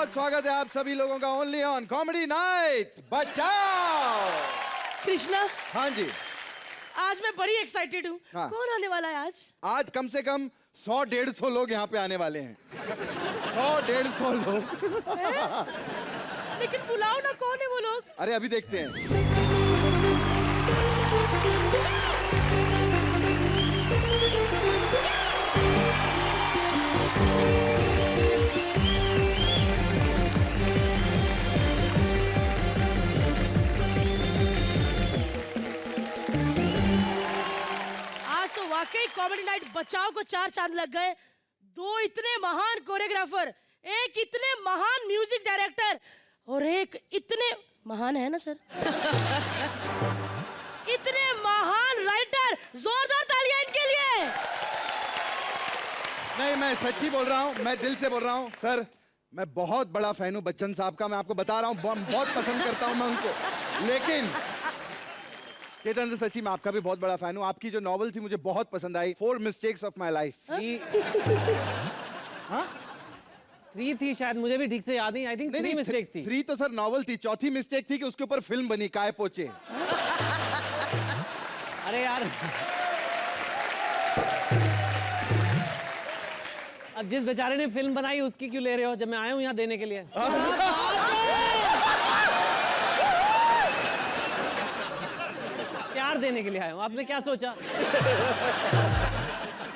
बहुत स्वागत है आप सभी लोगों का ओनली ऑन कॉमेडी नाइट्स बचाओ। कृष्णा, हाँ जी, आज मैं बड़ी एक्साइटेड हूँ। हाँ। कौन आने वाला है आज? आज कम से कम 100-150 लोग यहाँ पे आने वाले हैं। 100-150 लोग। लेकिन बुलाओ ना, कौन है वो लोग? अरे अभी देखते हैं। वाकई कॉमेडी नाइट बचाओ को 4 चांद लग गए। 2 इतने महान कोरियोग्राफर, एक इतने महान म्यूजिक डायरेक्टर और एक इतने महान है ना सर इतने महान राइटर। जोरदार तालियां इनके लिए। नहीं, मैं सच्ची बोल रहा हूँ, मैं दिल से बोल रहा हूँ सर। मैं बहुत बड़ा फैन हूँ बच्चन साहब का, मैं आपको बता रहा हूँ, बहुत पसंद करता हूँ मैं उनको। लेकिन केतन से सच्ची मैं आपका भी बहुत बड़ा फैन हूँ। आपकी जो नॉवल थी मुझे बहुत पसंद आई, 4 मिस्टेक्स ऑफ माई लाइफ। हाँ 3 थी शायद, मुझे भी ठीक से याद नहीं। आई थिंक 3 मिस्टेक्स थी। 3 तो सर नॉवल थी, चौथी मिस्टेक थी कि उसके ऊपर फिल्म बनी काय पोचे। अरे यार, अब जिस बेचारे ने फिल्म बनाई उसकी क्यों ले रहे हो, जब मैं आया हूँ यहाँ देने के लिए। प्यार देने के लिए आया हूँ, आपने क्या सोचा?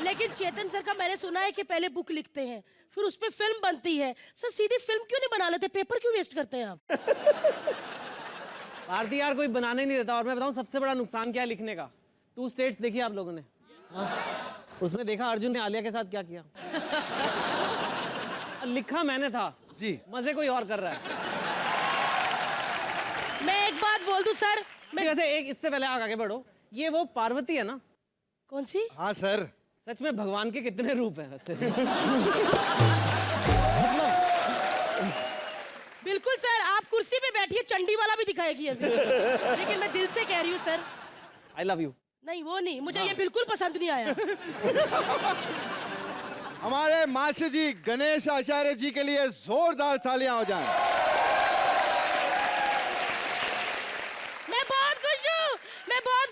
लेकिन चेतन सर का मैंने सुना है कि पहले बुक लिखते हैं, फिर उस पे फिल्म बनती है। सर सीधी फिल्म क्यों नहीं बना लेते? पेपर क्यों वेस्ट करते हैं आप? भारती यार, कोई बनाने नहीं देता। और मैं बताऊँ सबसे बड़ा नुकसान क्या है लिखने का? 2 स्टेट्स देखी आप लोगों ने? उसमें देखा अर्जुन ने आलिया के साथ क्या किया। लिखा मैंने था जी, मजे कोई और कर रहा है। मैं एक बात बोल दूं सर, वैसे एक इससे पहले आगे बढ़ो, ये वो पार्वती है ना? कौन सी? हाँ सर। सच में भगवान के कितने रूप हैं वैसे? बिल्कुल सर, आप कुर्सी पे बैठिए, चंडी वाला भी दिखाएगी अभी। लेकिन मैं दिल से कह रही हूँ सर, आई लव यू। नहीं वो नहीं, मुझे ये बिल्कुल पसंद नहीं आया। हमारे मास्टर जी गणेश आचार्य जी के लिए जोरदार तालियां हो जाएं। मैं बहुत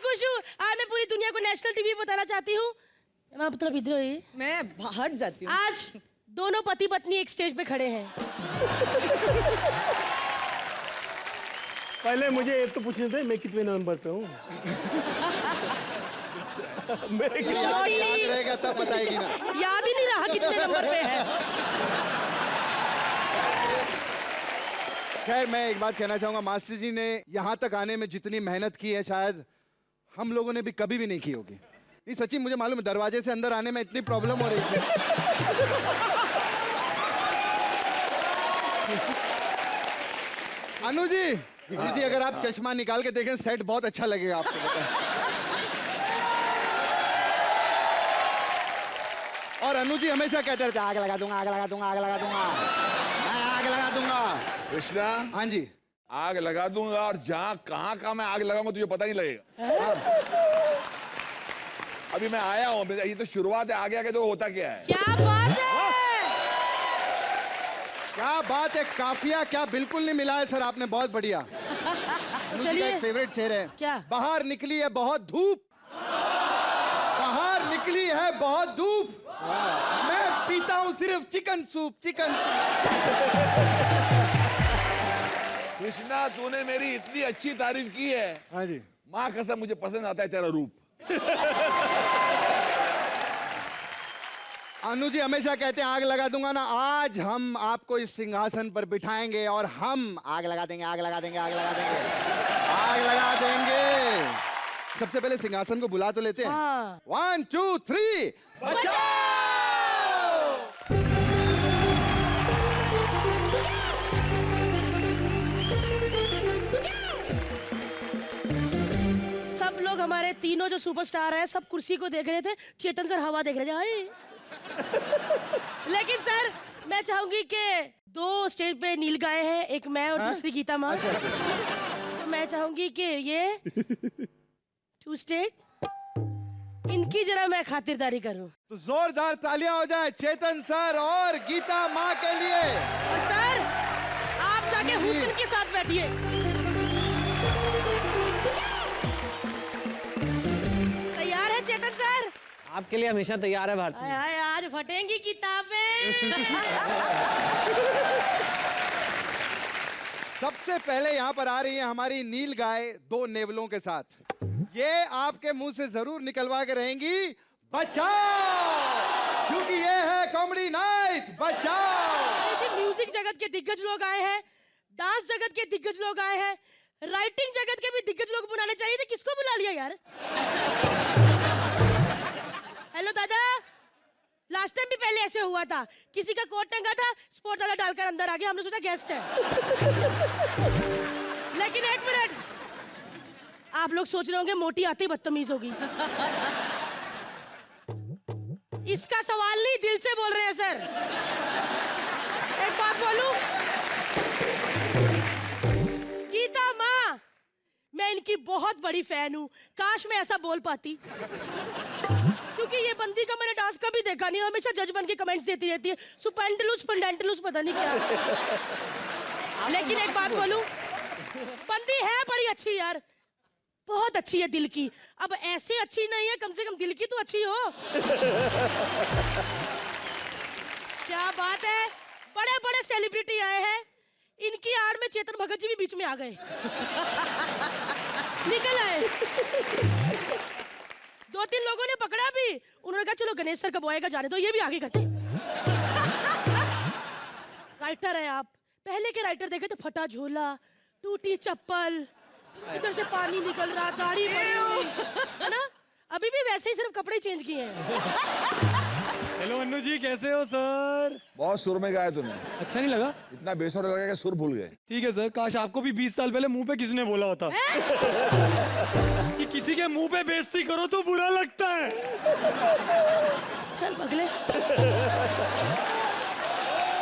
खुश हूँ। आज मैं पूरी दुनिया को नेशनल टीवी बताना चाहती हूँ। मतलब इधर ही मैं बाहर जाती हूँ। आज दोनों पति पत्नी एक स्टेज पे खड़े हैं। पहले मुझे एक तो पूछने थे, मैं कितने नंबर पे हूँ? याद रहेगा तब बताएगी ना। याद ही नहीं रहा कितने नंबर पे है। खैर मैं एक बात कहना चाहूंगा, मास्टर जी ने यहाँ तक आने में जितनी मेहनत की है शायद हम लोगों ने भी कभी भी नहीं की होगी। नहीं सच्ची, मुझे मालूम है दरवाजे से अंदर आने में इतनी प्रॉब्लम हो रही थी। अनु जी अगर आप चश्मा निकाल के देखें सेट बहुत अच्छा लगेगा आपको, बताएं। और अनु जी हमेशा कहते रहते आग लगा दूंगा, आग लगा दूंगा, आग लगा दूंगा, आग लगा दूंगा। कृष्णा, हाँ जी, आग लगा दूंगा और जहाँ कहाँ मैं आग लगाऊंगा तुझे पता नहीं लगेगा। अभी मैं आया हूँ, ये तो शुरुआत है, आगे आगे तो होता क्या है। क्या बात है, क्या बात है, काफिया क्या बिल्कुल नहीं मिला है सर आपने, बहुत बढ़िया। चलिए, एक फेवरेट शेर है, क्या? बाहर निकली है बहुत धूप, बाहर निकली है बहुत धूप, मैं पीता हूँ सिर्फ chicken soup, chicken soup. Krishna, तूने मेरी इतनी अच्छी तारीफ की है। हाँ जी, माँ कसम मुझे पसंद आता है तेरा रूप। अनु जी हमेशा कहते हैं आग लगा दूंगा ना, आज हम आपको इस सिंहासन पर बिठाएंगे और हम आग लगा देंगे, आग लगा देंगे, आग लगा देंगे, आग लगा देंगे। सबसे पहले सिंहासन को बुला तो लेते हैं। हाँ। 1 2 3 बचाओ। सब लोग हमारे तीनों जो सुपरस्टार हैं सब कुर्सी को देख रहे थे, चेतन सर हवा देख रहे थे। हाय। लेकिन सर मैं चाहूंगी कि 2 स्टेज पे नील गाय हैं, एक मैं और दूसरी गीता माँ। तो मैं चाहूंगी कि ये 2 स्टेट इनकी जरा मैं खातिरदारी करूं। तो जोरदार तालियां हो जाए चेतन सर और गीता माँ के लिए। और सर बैठिए। तैयार है चेतन सर? आपके लिए हमेशा तैयार है भारती। हाय हाय, आज फटेंगी किताबें। सबसे पहले यहाँ पर आ रही है हमारी नील गाय 2 नेवलों के साथ। ये आपके मुंह से जरूर निकलवा के रहेंगी बचाओ, क्योंकि ये है कॉमेडी नाइट बचाओ। म्यूजिक जगत के दिग्गज लोग आए हैं, डांस जगत के दिग्गज लोग आए हैं, राइटिंग जगत के भी दिग्गज लोग बुलाने चाहिए थे, किसको बुला लिया यार? हेलो दादा, लास्ट टाइम भी पहले ऐसे हुआ था, किसी का कोट टंगा था, स्पोर्ट दादा डालकर अंदर आ गया, हमने सोचा गेस्ट है। लेकिन एक मिनट, आप लोग सोच रहे होंगे मोटी आते ही बदतमीज होगी। इसका सवाल नहीं, दिल से बोल रहे हैं सर। एक बात बोलूं, गीता माँ, मैं इनकी बहुत बड़ी फैन हूँ, काश मैं ऐसा बोल पाती, क्योंकि ये बंदी का मैंने डांस कभी देखा नहीं, हमेशा जज बन के कमेंट्स देती रहती है, सुपेंडलूस पंडेंटलूस पता नहीं क्या। लेकिन एक बात बोलूं, बंदी है बड़ी अच्छी यार, बहुत अच्छी है दिल की। अब ऐसे अच्छी नहीं है, कम से कम दिल की तो अच्छी हो। क्या बात है, बड़े बड़े सेलिब्रिटी आए हैं, इनकी आड़ में चेतन भगत जी भी बीच में आ गए। निकल आए। 2-3 लोगों ने पकड़ा भी, उन्होंने कहा चलो गणेश सर का बॉय का जाने दो, ये भी आगे करते। राइटर है आप, पहले के राइटर देखे तो फटा झोला, टूटी चप्पल, इधर से पानी निकल रहा, गाड़ी बनी हुई, है ना? अभी भी वैसे ही सिर्फ कपड़े चेंज किए हैं। हेलो अन्नू जी, कैसे हो सर? बहुत सुर में गाया तूने, अच्छा नहीं लगा? इतना बेसुर लगा कि सुर भूल गए। ठीक है सर, काश आपको भी 20 साल पहले मुंह पे किसी ने बोला होता कि किसी के मुंह पे बेइज्जती करो तो बुरा लगता है। चल बगले।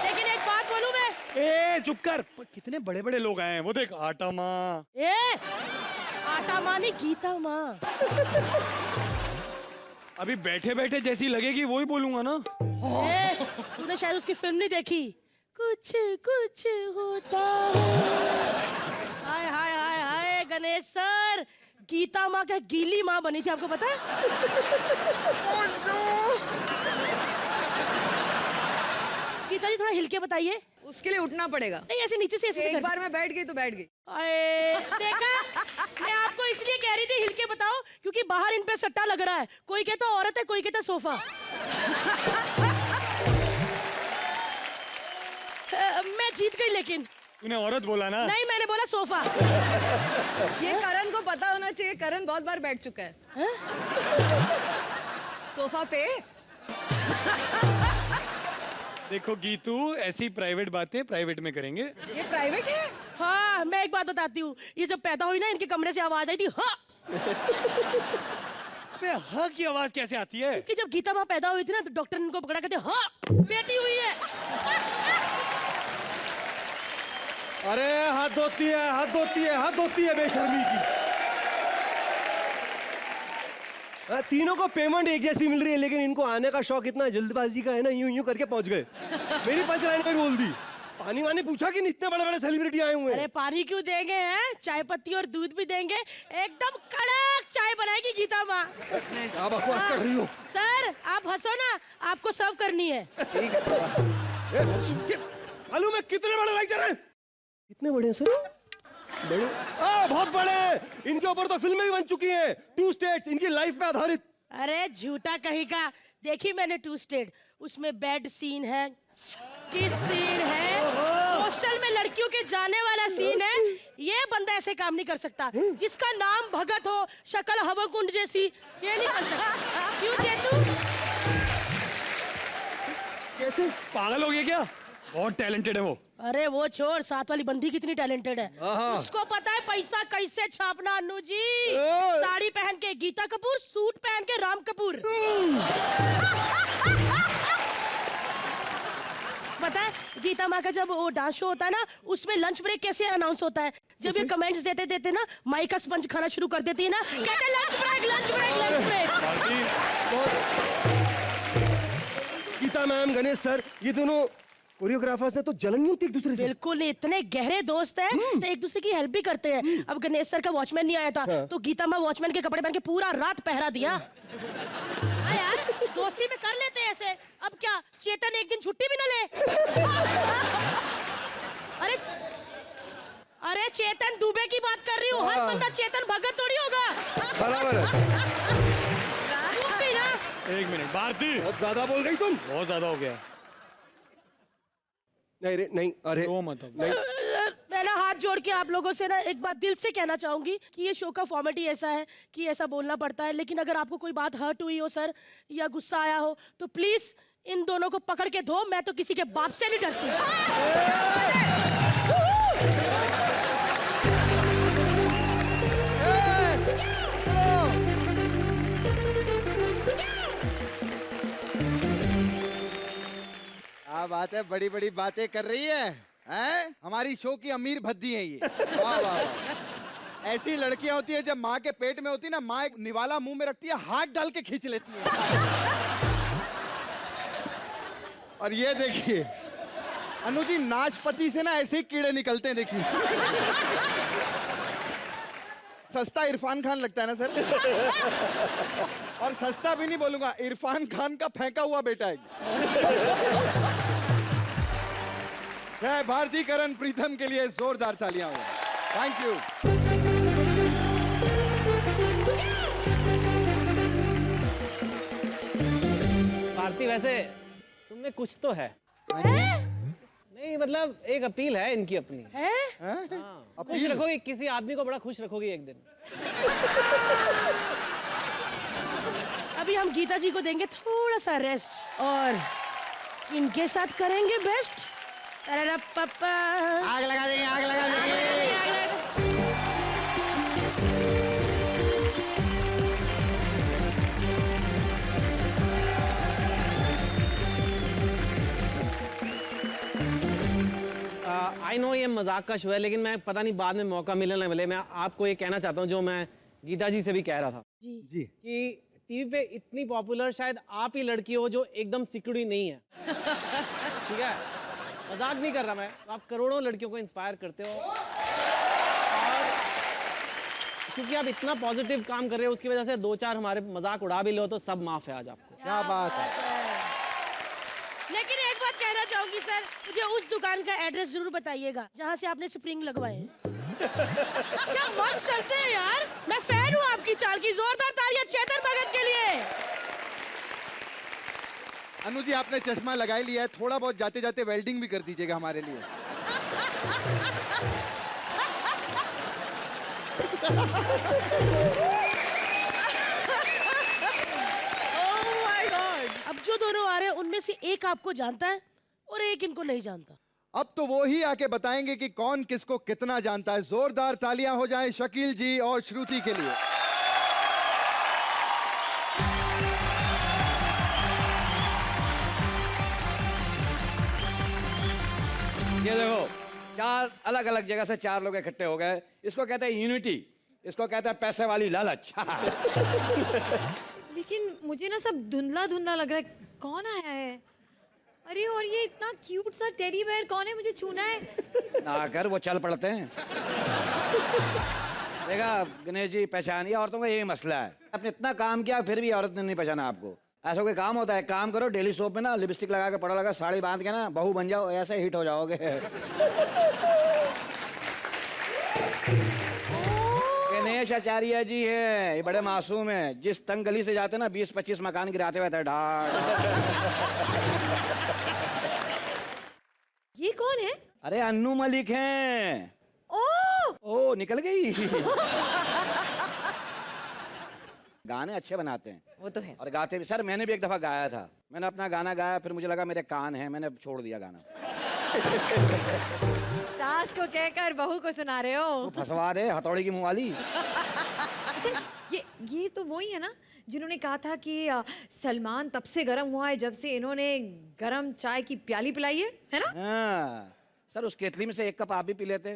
लेकिन एक बात बोलूं मैं, ए चुप कर, कितने बड़े बड़े लोग आए हैं, वो देख आटा माँ। आटा माँ नहीं, गीता माँ। अभी बैठे बैठे जैसी लगेगी वही बोलूंगा ना। तूने शायद उसकी फिल्म नहीं देखी, कुछ कुछ होता है। हाय हाय हाय हाय गणेश सर, गीता माँ क्या गीली माँ बनी थी, आपको पता है? गीता जी थोड़ा हिल के बताइए। उसके लिए उठना पड़ेगा। नहीं ऐसे नीचे से ऐसे एक बार मैं बैठ गई तो बैठ गई। देखा, मैं आपको इसलिए कह रही थी हिल के बताओ, क्योंकि बाहर इन पे सट्टा लग रहा है, कोई कहता औरत है, कोई कहता सोफा। मैं जीत गई, लेकिन तूने औरत बोला ना? नहीं, मैंने बोला सोफा। ये करण को पता होना चाहिए, करण बहुत बार बैठ चुका है सोफा पे। देखो गीतू, ऐसी प्राइवेट बातें प्राइवेट में करेंगे। ये प्राइवेट है? हाँ, मैं एक बात बताती हूँ, ये जब पैदा हुई ना, इनके कमरे से आवाज आई थी हाँ। अबे हाँ की आवाज कैसे आती है? कि जब गीता माँ पैदा हुई थी ना, तो डॉक्टर ने इनको पकड़ा, कहते हाँ बेटी हुई है। अरे हाथ धोती है, हाथ धोती है, हाथ धोती है बेशर्मी की। तीनों को पेमेंट एक जैसी मिल रही है, लेकिन इनको आने का शौक इतना जल्दबाजी का है ना, यूं यूं करके पहुंच गए। मेरी पंचलाइन पे बोल दी। पानी वानी पूछा कि इतने बड़े बड़े सेलिब्रिटी आए हुए हैं। अरे पानी क्यों देंगे हैं, चाय पत्ती और दूध भी देंगे, एकदम कड़क चाय बनाएगी गीता माँ। क्या बकवास कर रही हो? सर आप हंसो ना, आपको सर्व करनी है। मालूम है कितने बड़े राइटर हैं? कितने बड़े हैं सर? बड़े? बहुत बड़े। इनके ऊपर तो फिल्में भी बन चुकी हैं, 2 स्टेट्स, इनकी लाइफ पे आधारित। अरे झूठा कहीं का, देखी मैंने 2 स्टेट, उसमें बेड सीन है, किस सीन है, हॉस्टल में लड़कियों के जाने वाला सीन है। ये बंदा ऐसे काम नहीं कर सकता, जिसका नाम भगत हो, शक्ल हवा कुंड जैसी, ये नहीं कर सकता। क्यों चेतू? कैसे पागल हो गया क्या? बहुत टैलेंटेड है वो। अरे वो छोड़, साथ वाली बंदी कितनी टैलेंटेड है, उसको पता है पैसा कैसे छापना। अन्नू जी, साड़ी पहन के गीता कपूर, सूट पहन के राम कपूर। पता है गीता माँ का जब वो डांस शो होता है ना, उसमें लंच ब्रेक कैसे अनाउंस होता है? जब ये कमेंट्स देते देते ना, माई का स्पंज खाना शुरू कर देती है ना, कहते lunch break lunch break lunch break. Geeta ma'am, Ganesh sir, ये दोनों कोरियोग्राफर से तो जलन नहीं होती एक दूसरे से? बिल्कुल नहीं, इतने गहरे दोस्त हैं तो एक दूसरे की हेल्प भी करते हैं। अब गणेश सर का वॉचमैन नहीं आया था तो गीता माँ वॉचमैन के कपड़े पहन के पूरा रात पहरा दिया। हाँ यार, दोस्ती में कर लेते हैं ऐसे। अब क्या चेतन एक दिन छुट्टी भी ना ले? अरे चेतन दुबे की बात कर रही हूँ, हर बंदा चेतन भगत थोड़ी होगा। बराबर है। चुप भी ना। एक मिनट भारती, बहुत ज्यादा बोल गई तुम। बहुत ज्यादा हो गया। नहीं रे नहीं, अरे रो मत अब। नहीं। मैं ना हाथ जोड़ के आप लोगों से ना एक बात दिल से कहना चाहूंगी कि ये शो का फॉर्मेट ही ऐसा है कि ऐसा बोलना पड़ता है। लेकिन अगर आपको कोई बात हर्ट हुई हो सर या गुस्सा आया हो तो प्लीज इन दोनों को पकड़ के धो। मैं तो किसी के बाप से नहीं डरती। क्या बात है, बड़ी बड़ी बातें कर रही है, हैं? हमारी शो की अमीर भद्दी है ये। वाह वाह वाह। ऐसी लड़कियां होती है जब माँ के पेट में होती है ना, माँ एक निवाला मुंह में रखती है, हाथ डाल के खींच लेती है। और ये देखिए अनुजी, नाशपति से ना ऐसे ही कीड़े निकलते हैं, देखिए। सस्ता इरफान खान लगता है ना सर? और सस्ता भी नहीं बोलूंगा, इरफान खान का फेंका हुआ बेटा है। जय भारती करण प्रीतम के लिए जोरदार तालियां हो। Thank you. भारती वैसे तुम में कुछ तो है। नहीं मतलब एक अपील है इनकी अपनी। खुश रखोगी किसी आदमी को, बड़ा खुश रखोगी एक दिन। अभी हम गीता जी को देंगे थोड़ा सा रेस्ट और इनके साथ करेंगे बेस्ट। आग लगा देंगे, आग लगा देंगे। आई नो ये मजाक का शो है, लेकिन मैं पता नहीं बाद में मौका मिले ना मिले, मैं आपको ये कहना चाहता हूँ जो मैं गीता जी से भी कह रहा था जी। कि टीवी पे इतनी पॉपुलर शायद आप ही लड़की हो जो एकदम सिकुड़ी नहीं है। ठीक है, मजाक नहीं कर रहा मैं। आप करोड़ों लड़कियों को इंस्पायर करते हो और क्योंकि आप इतना पॉजिटिव काम कर रहे हो उसकी वजह से दो चार हमारे मजाक उड़ा भी लो तो सब माफ है आज आपको। क्या बात है। लेकिन एक बात कहना चाहूंगी सर, मुझे उस दुकान का एड्रेस जरूर बताइएगा जहाँ से आपने स्प्रिंग लगवाए हैं। क्या मस्त चलते हैं यार, मैं फैन हूँ आपकी चाल की। जोरदार तालियां चेतन भगत के लिए। अनु जी, आपने चश्मा लगा ही लिया है, थोड़ा बहुत जाते जाते वेल्डिंग भी कर दीजिएगा हमारे लिए। Oh my God! अब जो दोनों आ रहे हैं उनमें से एक आपको जानता है और एक इनको नहीं जानता। अब तो वो ही आके बताएंगे कि कौन किसको कितना जानता है। जोरदार तालियां हो जाएं शकील जी और श्रुति के लिए। ये देखो, चार अलग अलग जगह से चार लोग इकट्ठे हो गए। इसको कहते हैं यूनिटी, इसको कहते हैं पैसे वाली लालच। लेकिन मुझे ना सब धुंधला धुंधला लग रहा है। कौन आया है? अरे और ये इतना क्यूट सा टेडी बेयर कौन है? मुझे छूना है। ना कर, वो चल पड़ते हैं। देखा गणेश जी, पहचानिए, औरतों का यही मसला है। आपने इतना काम किया फिर भी औरत ने नहीं पहचाना आपको। ऐसा कोई काम होता है? काम करो, डेली सोप में ना लिपस्टिक लगा के पड़ा लगा, साड़ी बांध के ना बहू बन जाओ, ऐसे हिट हो जाओगे। गणेश आचार्य जी हैं, ये बड़े मासूम हैं। जिस तंग गली से जाते ना 20-25 मकान गिराते हुए ढाल। ये कौन है? अरे अन्नू मलिक हैं। ओ निकल गई। गाने अच्छे बनाते हैं, वो तो है। और गाते भी। सर मैंने भी एक दफा गाया था, मैंने अपना गाना गाया, फिर मुझे लगा मेरे कान हैं, मैंने छोड़ दिया गाना। सास को कहकर बहू को सुना रहे हो। तू फंसवा दे हथौड़ी की मुंह वाली। अच्छा, ये तो वही है ना जिन्होंने कहा था कि सलमान तब से गर्म हुआ है जब से इन्होंने गरम चाय की प्याली पिलाई है ना? हाँ सर, उस केतली में से एक कप आप भी पी लेते।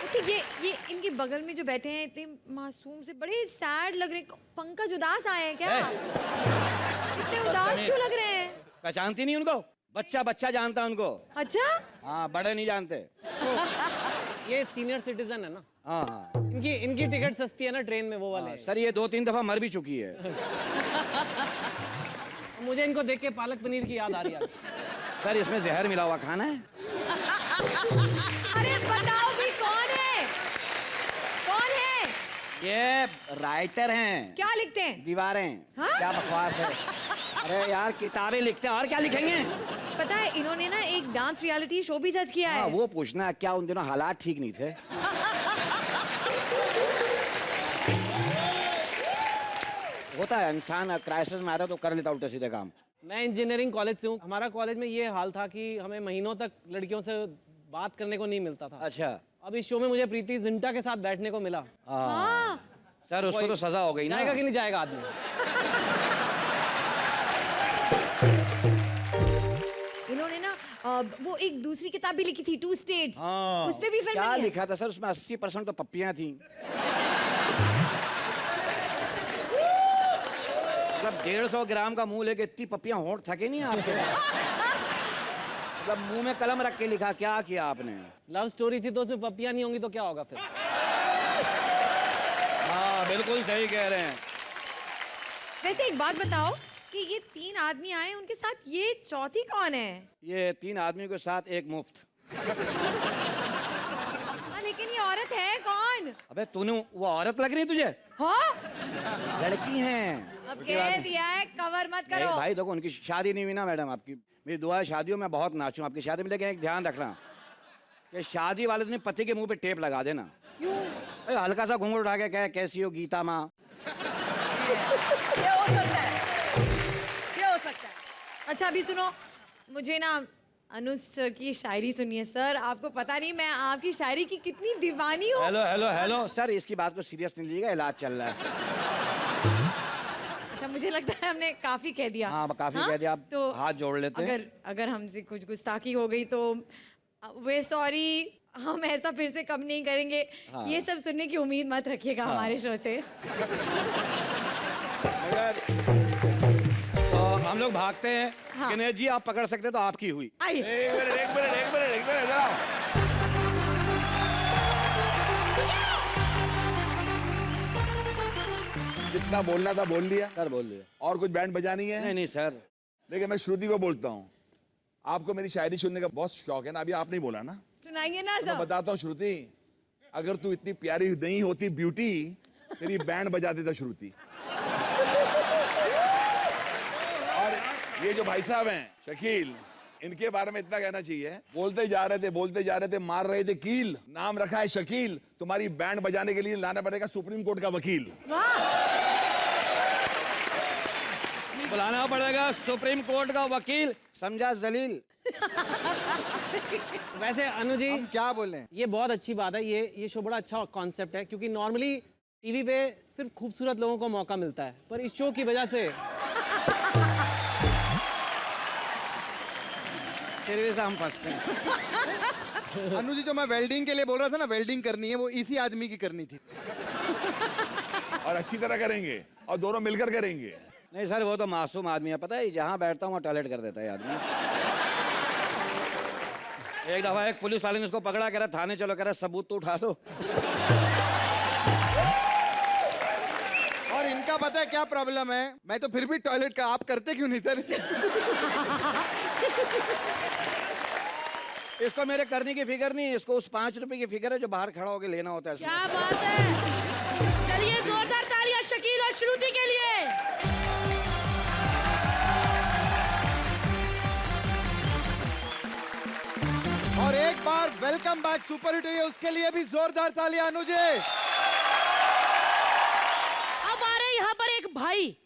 अच्छा, ये इनके बगल में जो बैठे हैं इतने मासूम से, बड़े सैड लग रहे हैं। पंकज उदास आए हैं क्या? इतने उदास क्यों लग रहे हैं? पहचानती नहीं उनको? बच्चा बच्चा जानता है उनको। अच्छा, हाँ, बड़े नहीं जानते। ये सीनियर सिटीजन है ना, हाँ हाँ इनकी टिकट सस्ती है ना ट्रेन में, वो वाले। सर, ये 2-3 दफा मर भी चुकी है। मुझे इनको देख के पालक पनीर की याद आ रही है आज। सर, इसमें जहर मिला हुआ खाना है। अरे बताओ भी कौन है? कौन है? ये राइटर हैं। क्या लिखते हैं? दीवारें। हाँ? क्या बकवास है। अरे यार, किताबें लिखते हैं और क्या लिखेंगे। पता है इन्होंने ना एक डांस रियलिटी शो भी जज किया हाँ, है। वो पूछना क्या उन दिनों हालात ठीक नहीं थे। होता है, इंसान क्राइसिस में आता तो कर लेता उल्टे सीधे काम। मैं इंजीनियरिंग कॉलेज से हूँ। हमारा कॉलेज में ये हाल था कि हमें महीनों तक लड़कियों से बात करने को नहीं मिलता था। अच्छा। अब इस शो में मुझे प्रीति जिंटा के साथ बैठने को मिला। हाँ। सर, उसको तो सजा हो गई ना। जाएगा कि नहीं जाएगा आदमी? इन्होंने ना वो एक दूसरी किताब भी लिखी थी, 2 स्टेट्स। हाँ। उस पे भी फिल्म क्या बनी है। लिखा था सर उसमें? 80% तो पप्पियां थी। मतलब 150 ग्राम का मुंह लेके इतनी पप्पियां होंठ थके नहीं आपके? मतलब मुंह में कलम रख के लिखा, क्या किया आपने? लव स्टोरी थी तो उसमें पप्पियां नहीं होंगी तो क्या होगा फिर? हाँ, बिल्कुल सही कह रहे हैं। वैसे एक बात बताओ कि ये 3 आदमी आए, उनके साथ ये चौथी कौन है? ये 3 आदमी के साथ एक मुफ्त। हाँ, लेकिन ये औरत है कौन? अबे तूने, वो औरत लग रही है तुझे? हाँ? लड़की हैं। अब कह दिया है, कवर मत करो। भाई देखो, उनकी शादी नहीं हुई ना मैडम। आपकी मेरी दुआ है शादियों में बहुत नाचूं आपकी शादी में। लेकिन एक ध्यान रखना कि शादी वाले दिन पति के मुंह पे टेप लगा देना। क्यों? हल्का सा घूंघट उठा के कहे, कैसी हो गीता माँ? ये हो सकता है, ये हो सकता है। अच्छा अभी सुनो, मुझे ना अनुज सर की शायरी सुनिए। सर, आपको पता नहीं मैं आपकी शायरी की कितनी दीवानी हूँ। हेलो हेलो हेलो सर, इसकी बात को सीरियस नहीं लीजिएगा, इलाज चल रहा है। अच्छा, मुझे लगता है हमने काफी कह दिया। हाँ, काफी कह दिया। आप तो हाथ जोड़ लेते हैं। अगर हमसे कुछ गुस्ताखी हो गई तो वे सॉरी, हम ऐसा फिर से कम नहीं करेंगे। हाँ। ये सब सुनने की उम्मीद मत रखिएगा हमारे शो से। मगर तो हम लोग भागते हैं। हाँ। गणेश जी, आप पकड़ सकते तो आपकी हुई। आइए। एक मिनट इधर आओ। जितना बोलना था बोल लिया। सर बोल रहे। और कुछ बैंड बजानी है? नहीं नहीं सर। लेकिन मैं श्रुति को बोलता हूँ, आपको मेरी शायरी सुनने का बहुत शौक है ना। अभी आपने बोला ना, सुनाइए ना मैं सब। बताता हूँ श्रुति, अगर तू इतनी प्यारी नहीं होती ब्यूटी, तेरी बैंड बजा देता श्रुति। और ये जो भाई साहब हैं शकील, इनके बारे में इतना कहना चाहिए, बोलते जा रहे थे, मार रहे थे कील। नाम रखा है शकील, तुम्हारी बैंड बजाने के लिए लाना पड़ेगा सुप्रीम कोर्ट का वकील। बुलाना पड़ेगा सुप्रीम कोर्ट का वकील, समझा जलील? वैसे अनुज जी, हम क्या बोले? ये बहुत अच्छी बात है। ये शो बड़ा अच्छा कॉन्सेप्ट है, क्योंकि नॉर्मली टीवी पे सिर्फ खूबसूरत लोगों को मौका मिलता है, पर इस शो की वजह से तेरे वजह से हम फंसते हैं। अनुजी, जो मैं वेल्डिंग के लिए बोल रहा था ना, वेल्डिंग करनी है, वो इसी आदमी की करनी थी। और अच्छी तरह करेंगे और दोनों मिलकर करेंगे। नहीं सर, वो तो मासूम आदमी है, पता है जहाँ बैठता हूँ वहाँ टॉयलेट कर देता है आदमी। एक दफा एक पुलिस वाले ने उसको पकड़ा, कह रहा थाने चलो, कह रहा सबूत तो उठा लो। और इनका पता है क्या प्रॉब्लम है? मैं तो फिर भी टॉयलेट का, आप करते क्यों नहीं सर? इसको मेरे करने की फिक्र नहीं, इसको उस 5 रुपए की फिक्र है जो बाहर खड़ा होकर लेना होता है। क्या बात है। चलिए जोरदार तालियां शकील और श्रुति के लिए। और एक बार वेलकम बैक सुपर हिट हुई है, उसके लिए भी जोरदार तालियां अनुजे। अब आ रहे यहाँ पर एक भाई,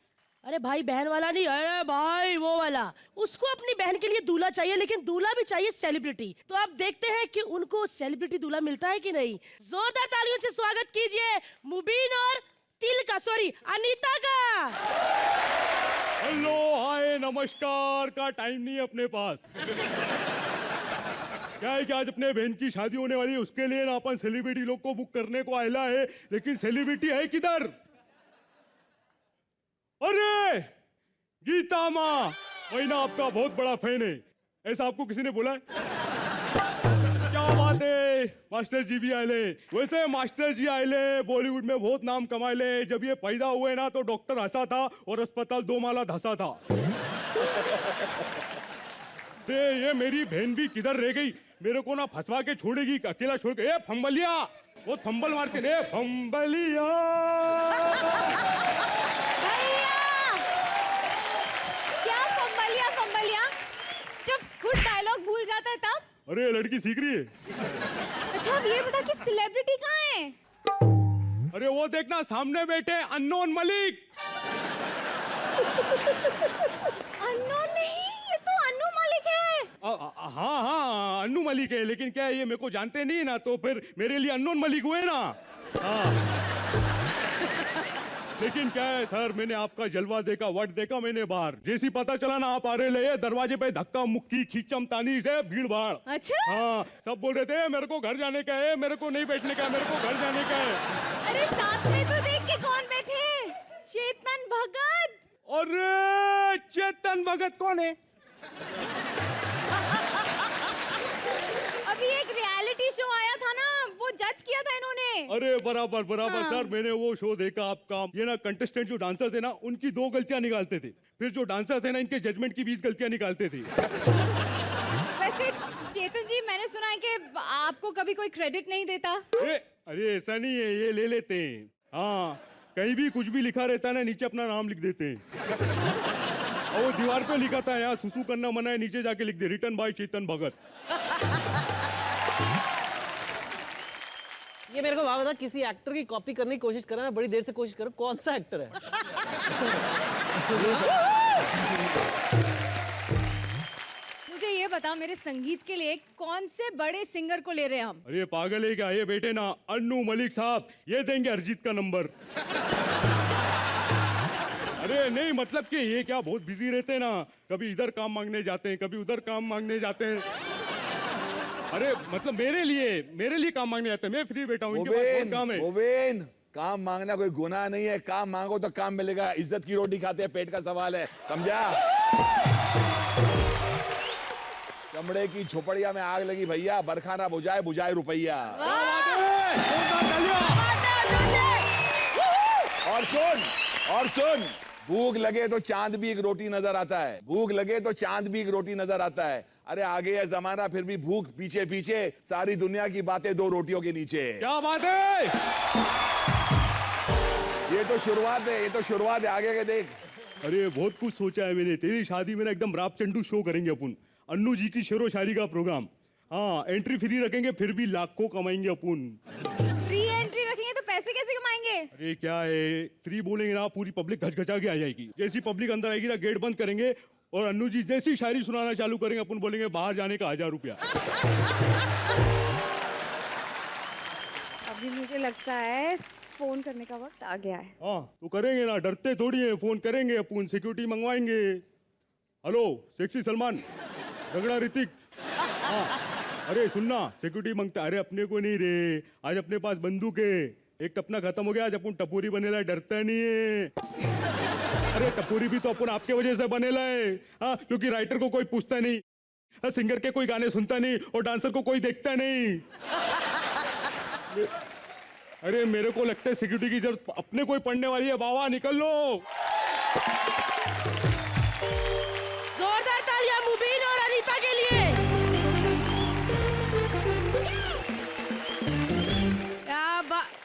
अरे भाई बहन वाला नहीं, अरे भाई वो वाला, उसको अपनी बहन के लिए दूल्हा चाहिए, लेकिन दूल्हा भी चाहिए सेलिब्रिटी। तो आप देखते हैं कि उनको सेलिब्रिटी दूल्हा मिलता है कि नहीं। जोरदार तालियों से स्वागत कीजिए मुबीन और अनीता का। हेलो हाय नमस्कार का टाइम नहीं है अपने पास। क्या है कि आज अपने बहन की शादी होने वाली है, उसके लिए ना अपन सेलिब्रिटी लोग को बुक करने को आयला है, लेकिन सेलिब्रिटी है किधर? अरे गीता माँ, वही ना आपका बहुत बड़ा फैन है, ऐसा आपको किसी ने बोला है? क्या बात है, मास्टर जी भी आए। वैसे मास्टर जी आए बॉलीवुड में बहुत नाम कमाए ले। जब ये पैदा हुए ना तो डॉक्टर हंसा था और अस्पताल 2 माला धंसा था। ये मेरी बहन भी किधर रह गई, मेरे को ना फंसवा के छोड़ेगी, अकेला छोड़ के। फंबलिया, वो फंबल मारते ने, फंबलिया। क्या फंबलिया फंबलिया? जब खुद डायलॉग भूल जाता है तब? अरे लड़की सीख रही है। अच्छा अब ये बता कि सेलिब्रिटी कहाँ है? अरे वो देखना सामने बैठे अननोन मलिक। अननोन नहीं, ये तो अन्नू मलिक है। हाँ हाँ अन्नू मलिक है, लेकिन क्या है ये मेरे को जानते नहीं ना, तो फिर मेरे लिए अननोन मलिक हुए ना। हाँ लेकिन क्या है सर, मैंने आपका जलवा देखा, वट देखा मैंने बाहर। जैसी पता चला ना आप आ रहे ले, दरवाजे पे धक्का मुक्की खींचम तानी से भीड़ भाड़। अच्छा हाँ, सब बोल रहे थे मेरे को घर जाने का है, मेरे को नहीं बैठने का है, मेरे को घर जाने का है। अरे साथ में तो देख के कौन बैठे? चेतन भगत। अरे चेतन भगत कौन है? अभी एक रियलिटी शो आया था ना, वो जज किया था इन्होंने। अरे बराबर बराबर हाँ। सर, मैंने वो शो देखा आपका। ये ना कंटेस्टेंट जो डांसर थे ना, उनकी 2 गलतियां निकालते थे, फिर जो डांसर थे ना इनके जजमेंट की 20 गलतियां निकालते थे। वैसे चेतन जी, मैंने सुना है कि आपको कभी कोई क्रेडिट नहीं देता। अरे ऐसा नहीं है, ये ले लेते हैं। हाँ, कहीं भी कुछ भी लिखा रहता है ना, नीचे अपना नाम लिख देते हैं। और वो दीवार पे लिखा था यार सुसु करना मना है, नीचे जाके लिख दे रिटन बाय चेतन भगत। ये मेरे को बात बता, किसी एक्टर की कॉपी करने की कोशिश कर रहा है, बड़ी देर से कोशिश कर रहा हूं, कौन सा एक्टर है? मुझे ये बता, मेरे संगीत के लिए कौन से बड़े सिंगर को ले रहे हैं हम? अरे पागल है क्या, ये बेटे ना अन्नू मलिक साहब, ये देंगे अरिजीत का नंबर। अरे नहीं मतलब कि ये क्या बहुत बिजी रहते हैं ना, कभी इधर काम मांगने जाते हैं, कभी उधर काम मांगने जाते हैं। अरे मतलब मेरे लिए काम मांगने जाते हैं, मैं फ्री बैठा हूँ, इनके पास बहुत काम है। ओबेन, काम मांगना कोई गुनाह नहीं है, काम मांगो तो काम मिलेगा। इज्जत की रोटी खाते हैं, पेट का सवाल है, समझा? चमड़े की झोपड़िया में आग लगी भैया, बरखा ना बुझाए बुझाए रुपया। और सुन, भूख लगे तो चांद भी एक रोटी नजर आता है, भूख लगे तो चांद भी एक रोटी नजर आता है। अरे आगे है जमाना, फिर भी भूख पीछे पीछे, सारी दुनिया की बातें 2 रोटियों के नीचे। क्या बात है? ये तो शुरुआत है, ये तो शुरुआत है, आगे के देख। अरे बहुत कुछ सोचा है मैंने, तेरी शादी में ना एकदम राप चंडू शो करेंगे अपन, अन्नू जी की शेरो शायरी का प्रोग्राम। हाँ, एंट्री फ्री रखेंगे, फिर भी लाखों कमाएंगे अपन। फ्री एंट्री रखेंगे तो पैसे कैसे कमाएंगे? अरे क्या है, फ्री बोलेंगे ना पूरी पब्लिक घचघचा के आ जाएगी। जैसी पब्लिक अंदर आएगी ना, गेट बंद करेंगे और अन्नू जी जैसी शायरी सुनाना चालू करेंगे, अपन बोलेंगे बाहर जाने का 1000 रुपया। अभी मुझे लगता है फोन करने का वक्त आ गया है। हाँ तो करेंगे ना, डरते थोड़ी है, फोन करेंगे अपन, सिक्योरिटी मंगवाएंगे। हेलो सेक्सी सलमान, झगड़ा ऋतिक। हाँ अरे सुनना, सिक्योरिटी मांगता। अरे अपने को नहीं रे, आज अपने पास बंदूक है, एक टपना खत्म हो गया, आज अपन टपोरी बनेला, डरता नहीं है। अरे टपोरी भी तो अपन आपके वजह से बनेला है। हाँ, क्योंकि राइटर को कोई पूछता नहीं, सिंगर के कोई गाने सुनता नहीं, और डांसर को कोई देखता नहीं। अरे मेरे को लगता है सिक्योरिटी की जरूरत अपने कोई पड़ने वाली है। बाबा निकल लो। जोरदार तालियां मुबीन और अनीता के लिए।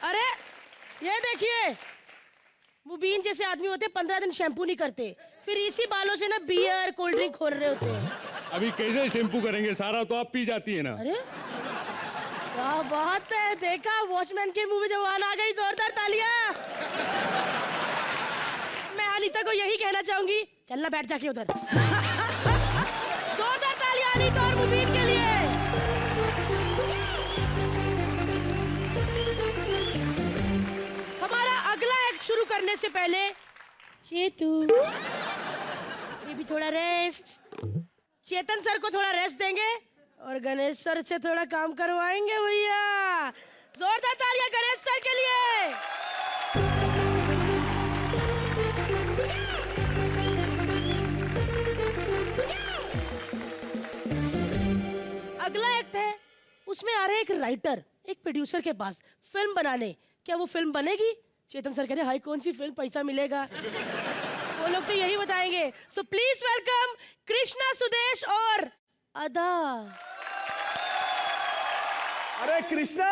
अरे ये देखिए, मुबीन जैसे आदमी होते 15 दिन शैम्पू नहीं करते, फिर इसी बालों से ना बियर कोल्ड ड्रिंक खोल रहे होते हैं। अभी कैसे शैम्पू करेंगे, सारा तो आप पी जाती है ना। अरे क्या बात है, देखा वॉचमैन के मुंह में जवान आ गई। जोरदार तालियां। मैं अनीता को यही कहना चाहूंगी, चलना बैठ जाके उधर। जोरदार तालियां अनीता और मुबीन के लिए। हमारा अगला एक्ट शुरू करने से पहले चेतू, ये भी थोड़ा रेस्ट। चेतन सर को थोड़ा रेस्ट देंगे और गणेश सर से थोड़ा काम करवाएंगे भैया। जोरदार तालियां गणेश सर के लिए। अगला एक्ट है, उसमें आ रहे एक राइटर एक प्रोड्यूसर के पास फिल्म बनाने। क्या वो फिल्म बनेगी? चेतन सर कह रहे हाई कौन सी फिल्म, पैसा मिलेगा? वो लोग तो यही बताएंगे। So please welcome Krishna, Sudesh और अदा। अरे कृष्णा,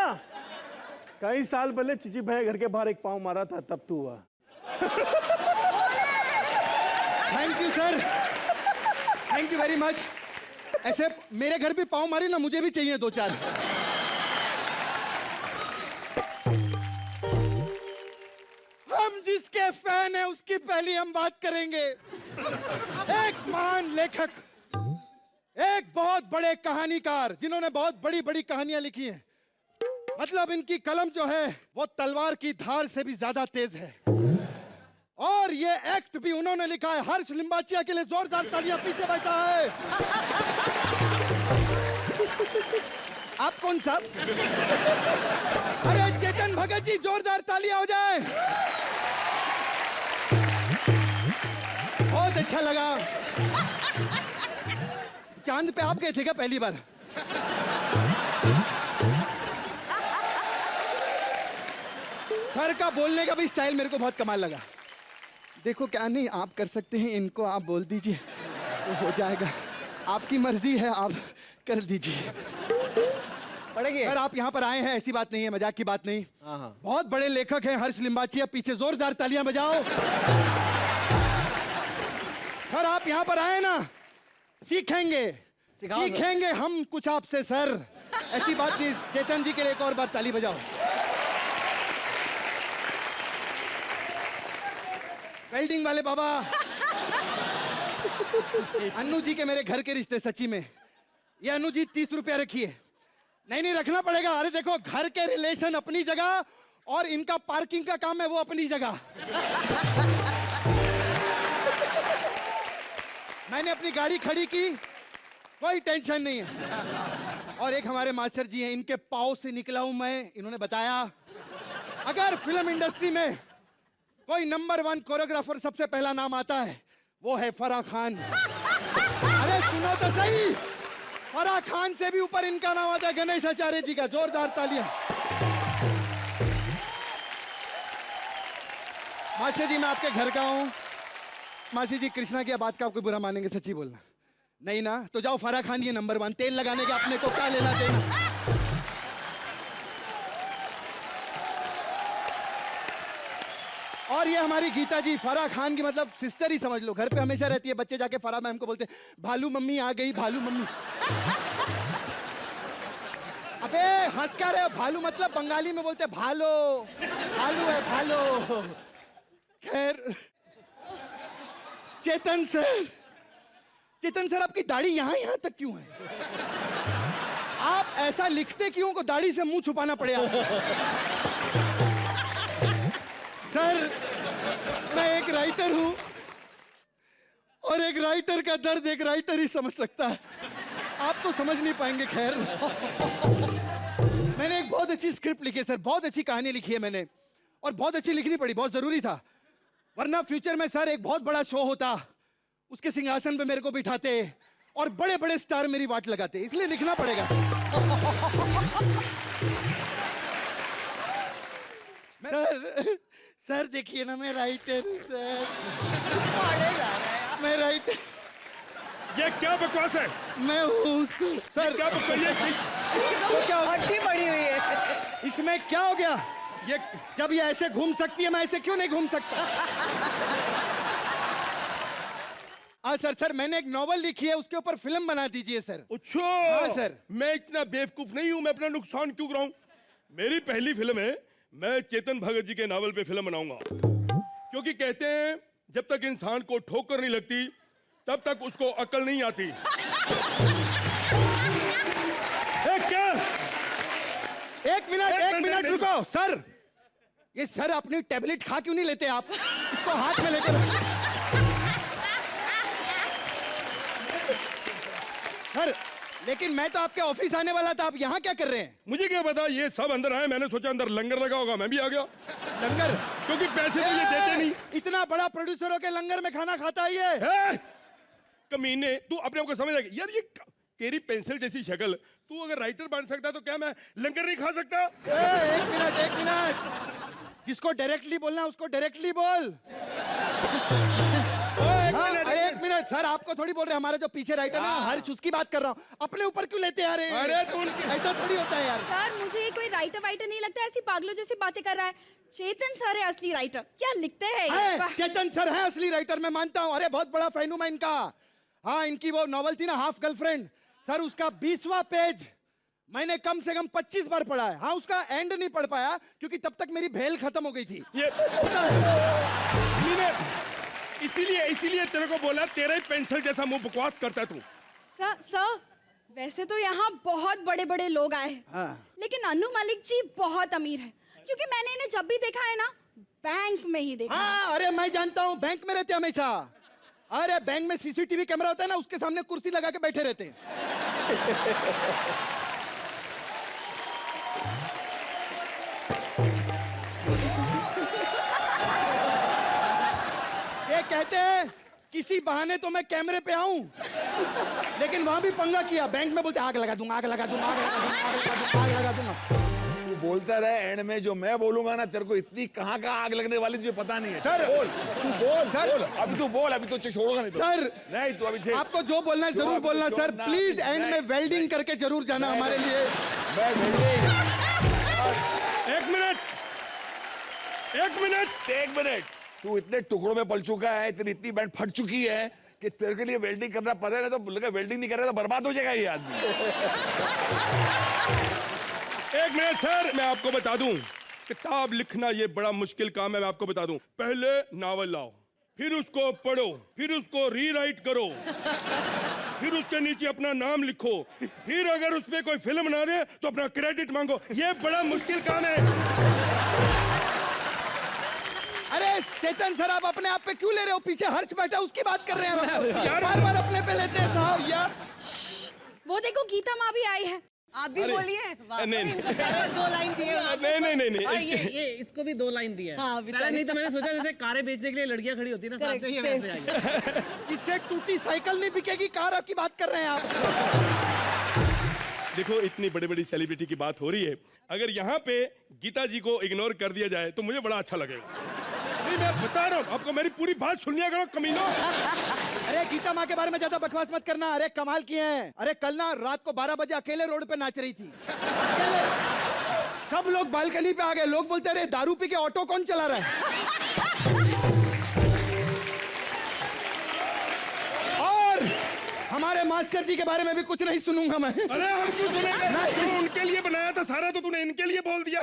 कई साल पहले चिची भाई घर के बाहर एक पाँव मारा था, तब तू हुआ। Thank you sir, thank you very much. ऐसे मेरे घर भी पाँव मारी ना, मुझे भी चाहिए 2-4। हम जिसके फैन हैं उसकी पहली हम बात करेंगे। एक महान लेखक, एक बहुत बड़े कहानीकार जिन्होंने बहुत बड़ी बड़ी कहानियां लिखी हैं। मतलब इनकी कलम जो है वो तलवार की धार से भी ज्यादा तेज है। और ये एक्ट भी उन्होंने लिखा है। हर्ष लिम्बाचिया के लिए जोरदार तालियां। पीछे बैठा है आप कौन साहब? अरे चेतन भगत जी, जोरदार तालियां हो जाए। बहुत अच्छा लगा। चांद पे आप गए थे क्या पहली बार? सर का बोलने का भी स्टाइल मेरे को बहुत कमाल लगा। देखो क्या नहीं आप कर सकते हैं, इनको आप बोल दीजिए तो हो जाएगा। आपकी मर्जी है, आप कर दीजिए। पड़ेगी सर आप यहाँ पर आए हैं, ऐसी बात नहीं है, मजाक की बात नहीं। हाँ। बहुत बड़े लेखक हैं हर्ष लिम्बाचिया। पीछे जोरदार तालियां बजाओ। सर आप यहाँ पर आए ना, सीखेंगे सिखाओ सर। सीखेंगे हम कुछ आपसे सर। ऐसी बात नहीं। चेतन जी के लिए एक और बार ताली बजाओ। वेल्डिंग वाले बाबा। अन्नू जी के मेरे घर के रिश्ते सच्ची में। ये अन्नू जी 30 रुपया रखिए। नहीं रखना पड़ेगा। अरे देखो, घर के रिलेशन अपनी जगह और इनका पार्किंग का काम है वो अपनी जगह। मैंने अपनी गाड़ी खड़ी की, कोई टेंशन नहीं है। और एक हमारे मास्टर जी हैं, इनके पाँव से निकला हूं मैं। इन्होंने बताया अगर फिल्म इंडस्ट्री में कोई नंबर 1 कोरियोग्राफर सबसे पहला नाम आता है वो है फराह खान। अरे सुनो तो सही, फराह खान से भी ऊपर इनका नाम आता है गणेश आचार्य जी का। जोरदार तालियां। मासी जी मैं आपके घर का हूं। मासी जी कृष्णा की बात का आपको बुरा मानेंगे, सच्ची बोलना। नहीं ना तो जाओ, फराह खान ये नंबर 1। तेल लगाने का अपने को क्या लेना देना। और ये हमारी गीता जी फराह खान की मतलब सिस्टर ही समझ लो। घर पे हमेशा रहती है। बच्चे जाके फराह मैम को बोलते भालू मम्मी आ गई, भालू मम्मी। अबे हंस क्या रहे हो? भालू मतलब बंगाली में बोलते भालो, भालू है भालो। खैर चेतन सर आपकी दाढ़ी यहाँ तक क्यों है? आप ऐसा लिखते क्यों को दाढ़ी से मुंह छुपाना पड़े आपको? सर मैं एक राइटर हूं और एक राइटर का दर्द एक राइटर ही समझ सकता है। आप तो समझ नहीं पाएंगे। खैर मैंने एक बहुत अच्छी स्क्रिप्ट लिखी है सर, बहुत अच्छी कहानी लिखी है मैंने, और बहुत अच्छी लिखनी पड़ी, बहुत जरूरी था। वरना फ्यूचर में सर एक बहुत बड़ा शो होता, उसके सिंहासन पे मेरे को बिठाते और बड़े बड़े स्टार मेरी वाट लगाते, इसलिए लिखना पड़ेगा। सर देखिए ना, मैं राइटर हूं सर। मैं राइटर। ये क्या बकवास है? मैं हूँ सर। क्या बकवास? तो क्या हड्डी पड़ी हुई है। इसमें क्या हो गया? ये जब ये ऐसे घूम सकती है, मैं ऐसे क्यों नहीं घूम सकता? हाँ सर मैंने एक नॉवल लिखी है, उसके ऊपर फिल्म बना दीजिए सर। अच्छा। हाँ सर। मैं इतना बेवकूफ नहीं हूं, मैं अपना नुकसान क्यों कराऊं? मेरी पहली फिल्म है, मैं चेतन भगत जी के नावल पे फिल्म बनाऊंगा। क्योंकि कहते हैं जब तक इंसान को ठोकर नहीं लगती तब तक उसको अकल नहीं आती। क्या? एक मिनट रुको सर। ये सर अपनी टैबलेट खा क्यों नहीं लेते आप? इसको हाथ में लेकर। सर लेकिन मैं तो आपके ऑफिस आने वाला था, आप यहाँ क्या कर रहे हैं? मुझे क्या पता, ये सब अंदर आए, मैंने सोचा अंदर लंगर लगा होगा, मैं भी आ गया। लंगर? क्योंकि पैसे तो ये देते नहीं। इतना बड़ा प्रोड्यूसर हो के लंगर में खाना खाता है ये? कमीने, तू अपने आप को समझ आएगा यार। तेरी पेंसिल जैसी शक्ल, तू अगर राइटर बन सकता तो क्या मैं लंगर नहीं खा सकता? एक मिनट, जिसको डायरेक्टली बोलना है, उसको डायरेक्टली बोल। हाँ, अरे एक मिनट सर, आपको थोड़ी बोल रहे, हमारे जो पीछे राइटर है हर चीज की बात कर रहा हूँ, अपने ऊपर क्यों लेते आ रहे हैं? अरे तू ऐसा थोड़ी होता है यार। सर मुझे ये कोई राइटर वाइटर नहीं लगता, ऐसी पागलों जैसी बातें कर रहा है। चेतन सर है असली राइटर, क्या लिखते हैं ये? है, चेतन सर है असली राइटर, मैं मानता हूँ। अरे बहुत बड़ा फैन हूं मैं इनका। हाँ, इनकी वो नॉवल थी ना हाफ गर्लफ्रेंड, सर उसका 20वां पेज मैंने कम से कम 25 बार पढ़ा है। हाँ, उसका एंड नहीं पढ़ पाया क्योंकि तब तक मेरी भेल खत्म हो गई थी। ये इसीलिए तेरे को बोला, तेरा ही पेंसिल जैसा मुंह बकवास करता है तू। सर वैसे तो यहाँ बहुत बड़े बड़े लोग आए हैं, हाँ। लेकिन अनु मलिक जी बहुत अमीर है, क्योंकि मैंने इन्हें जब भी देखा है ना, बैंक में ही देखा है। हाँ, अरे मैं जानता हूँ, बैंक में रहते हमेशा। अरे बैंक में सीसीटीवी कैमरा होता है ना, उसके सामने कुर्सी लगा के बैठे रहते हैं। ये कहते हैं किसी बहाने तो मैं कैमरे पे आऊं, लेकिन वहां भी पंगा किया। बैंक में बोलते आग लगा दूंगा, आग लगा दूंगा, आग लगा दूंगा, आग लगा दूंगा, आग लगा दूंगा। तू बोलता रहे, एंड में जो मैं बोलूंगा ना, तेरे को इतनी कहाँ आग लगने वाली तुझे पता नहीं है। सर, बोल, तू बोल, सर, बोल, अभी तू बोल, अभी तो छोड़ूंगा नहीं तो। सर, नहीं तू अभी आपको जो बोलना है जरूर बोलना सर, प्लीज एंड में वेल्डिंग करके जरूर जाना हमारे लिए। एक मिनट, तू इतने टुकड़ों में पल चुका है, तेरी इतनी बैंड फट चुकी है कि तेरे के लिए वेल्डिंग करना पता है, तो वेल्डिंग नहीं कर रहा तो बर्बाद हो जाएगा ये आदमी। एक मिनट सर, मैं आपको बता दूं, किताब लिखना ये बड़ा मुश्किल काम है। मैं आपको बता दूं, पहले नावल लाओ, फिर उसको पढ़ो, फिर उसको रीराइट करो, फिर उसके नीचे अपना नाम लिखो, फिर अगर उसमें कोई फिल्म बना दे तो अपना क्रेडिट मांगो। ये बड़ा मुश्किल काम है। अरे चेतन सर, आप अपने आप पे क्यों ले रहे हो? पीछे हर्ष बैठा, उसकी बात कर रहे हैं यार, बार बार अपने पे लेते हैं साहब यार। वो देखो गीता माँ भी आई है। आप भी बोलिए। नहीं, इनको सारे 2 लाइन दिए नहीं। हाँ, ये इसको भी 2 लाइन दिया। हाँ, पहले नहीं तो मैंने सोचा जैसे कारें बेचने के लिए लड़कियां खड़ी होती है ना, साथ में, ये वैसे आई है। इससे टूटी साइकिल नहीं बिकेगी, कार आपकी बात कर रहे हैं आप। देखो, इतनी बड़ी बड़ी सेलिब्रिटी की बात हो रही है, अगर यहाँ पे गीता जी को इग्नोर कर दिया जाए तो मुझे बड़ा अच्छा लगेगा। नहीं, मैं बता रहा हूँ आपको, मेरी पूरी बात सुनिए करो कमीनों। अरे गीता माँ के बारे में ज्यादा बकवास मत करना। अरे कमाल किए हैं। अरे कल ना रात को 12 बजे अकेले रोड पे नाच रही थी, अकेले। सब लोग बालकनी पे आ गए, लोग बोलते रहे दारू पी के ऑटो कौन चला रहा है। और हमारे मास्टर जी के बारे में भी कुछ नहीं सुनूंगा मैं। अरे हम क्यों सुनेंगे? जो उनके लिए बनाया था सारा तो तूने इनके लिए बोल दिया।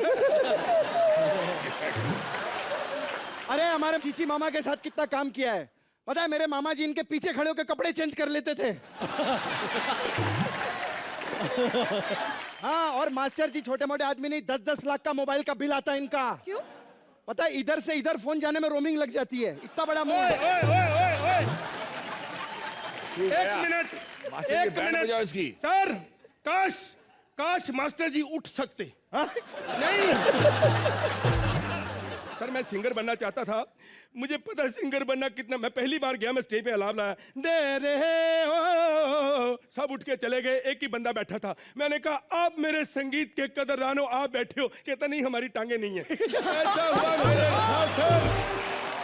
अरे हमारे चीची मामा के साथ कितना काम किया है पता है? मेरे मामा जी इनके पीछे खड़े होकर कपड़े चेंज कर लेते थे। हाँ, और मास्टर जी छोटे मोटे आदमी नहीं, 10-10 लाख का मोबाइल का बिल आता है इनका। क्यों? पता है, इधर से इधर फोन जाने में रोमिंग लग जाती है, इतना बड़ा मुंह। एक मिनट, मास्टर की बैंड बजाओ इसकी। सर, काश मास्टर जी उठ सकते। नहीं सर, मैं सिंगर बनना चाहता था, मुझे पता है सिंगर बनना कितना। मैं पहली बार गया, मैं स्टेज पे अलाप लाया, दे रहे हो, सब उठ के चले गए, एक ही बंदा बैठा था। मैंने कहा आप मेरे संगीत के कदरदानो, आप बैठे हो। कहता नहीं, हमारी टांगे नहीं है। ऐसा हुआ मेरे साथ सर।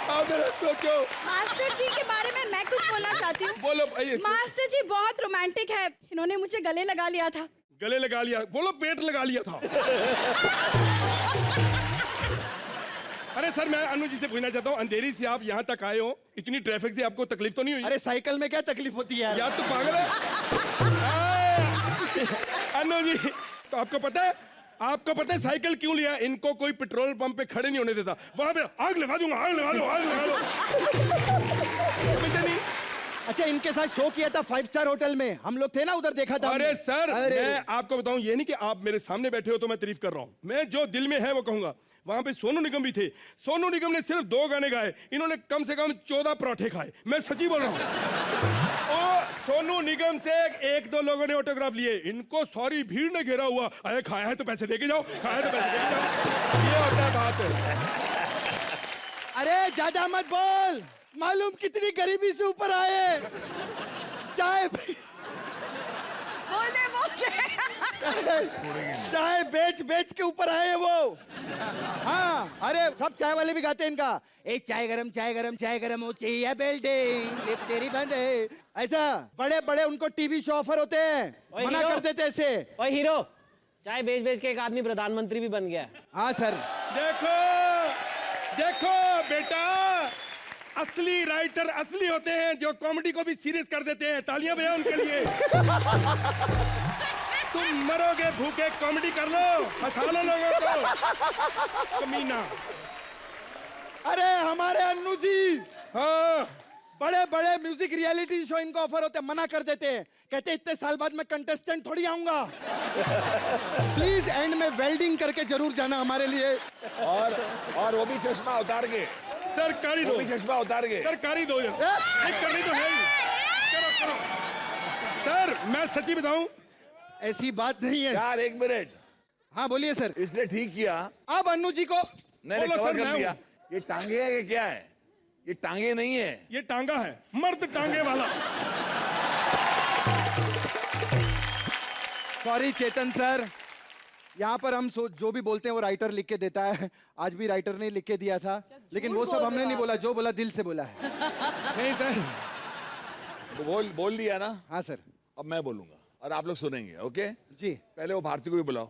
आप जरा सोचो। मास्टर जी के बारे में मैं कुछ बोलना चाहती हूँ। बोलो भाई। मास्टर जी बहुत रोमांटिक है, इन्होंने मुझे गले लगा लिया था। गले लगा लिया? बोलो पेट लगा लिया था। अरे सर, मैं अनु जी से पूछना चाहता हूँ, अंधेरी से आप यहाँ तक आए हो, इतनी ट्रैफिक से आपको तकलीफ तो नहीं हुई? अरे साइकिल में क्या तकलीफ होती है यार, तू पागल है? अनु जी, तो आपको पता है साइकिल क्यों लिया? इनको कोई पेट्रोल पंप पे खड़े नहीं होने देता, वहां पे आग लगा दूंगा, आग लगा लो। समझते नहीं? अच्छा, इनके साथ शो किया था 5 स्टार होटल में, हम लोग थे ना, उधर देखा था। अरे सर, मैं आपको बताऊं, ये नहीं कि आप मेरे सामने बैठे हो तो मैं तारीफ कर रहा हूं, मैं जो दिल में है वो कहूंगा। वहां पे सोनू निगम भी थे, सोनू निगम ने सिर्फ 2 गाने गाए, इन्होंने कम से कम 14 पराठे खाए। मैं सच्ची बोल रहा हूं। और सोनू निगम से 1-2 लोगों ने ऑटोग्राफ लिए, इनको सारी भीड़ ने घेरा हुआ। अरे खाया है तो पैसे देके जाओ, खाया है तो पैसे देके जाओ। ये होता है बात। अरे ज्यादा मत बोल, मालूम कितनी गरीबी से ऊपर आए। चाय चाय बेच बेच के ऊपर आए हैं वो। हाँ, अरे सब चाय वाले भी गाते हैं इनका, एक चाय गरम चाय गरम चाय गरम हो चाहिए बिल्डिंग लिफ्ट तेरी बंद है। ऐसा बड़े बड़े उनको टीवी शो ऑफर होते हैं, ओए मना हीरो। कर देते ऐसे। ओए हीरो, चाय बेच बेच के एक आदमी प्रधानमंत्री भी बन गया है। हाँ सर। देखो देखो बेटा, असली राइटर असली होते हैं जो कॉमेडी को भी सीरियस कर देते हैं। तालियां बजाओ उनके लिए। तुम मरोगे भूखे, कॉमेडी कर लो, हंसा लो लोगों को। कमीना। अरे हमारे अन्नू जी, हाँ, बड़े बड़े म्यूजिक रियलिटी शो इनको ऑफर होते हैं, मना कर देते हैं, कहते हैं इतने साल बाद मैं कंटेस्टेंट थोड़ी आऊंगा। प्लीज एंड में वेल्डिंग करके जरूर जाना हमारे लिए। और वो भी चश्मा उतार के, सरकारी वो दो, भी चश्मा उतार के। सरकारी दो। नहीं करनी तो नहीं, करो करो। सर मैं सच्ची बताऊं, ऐसी बात नहीं है। यार एक मिनट, हाँ बोलिए सर। इसने ठीक किया, अब अन्नू जी को मैंने बोलो कवर सर, कर मैं दिया। हूं। ये टांगे है कि क्या है? ये टांगे नहीं है, ये टांगा है, मर्द टांगे वाला। सॉरी चेतन सर, यहाँ पर हम जो भी बोलते हैं वो राइटर लिख के देता है। आज भी राइटर ने लिख के दिया था, लेकिन वो सब हमने नहीं बोला, जो बोला दिल से बोला है। नहीं सर, तो बोल दिया ना। हाँ सर। अब मैं बोलूंगा और आप लोग सुनेंगे, ओके? जी। पहले वो भारती को भी बुलाओ।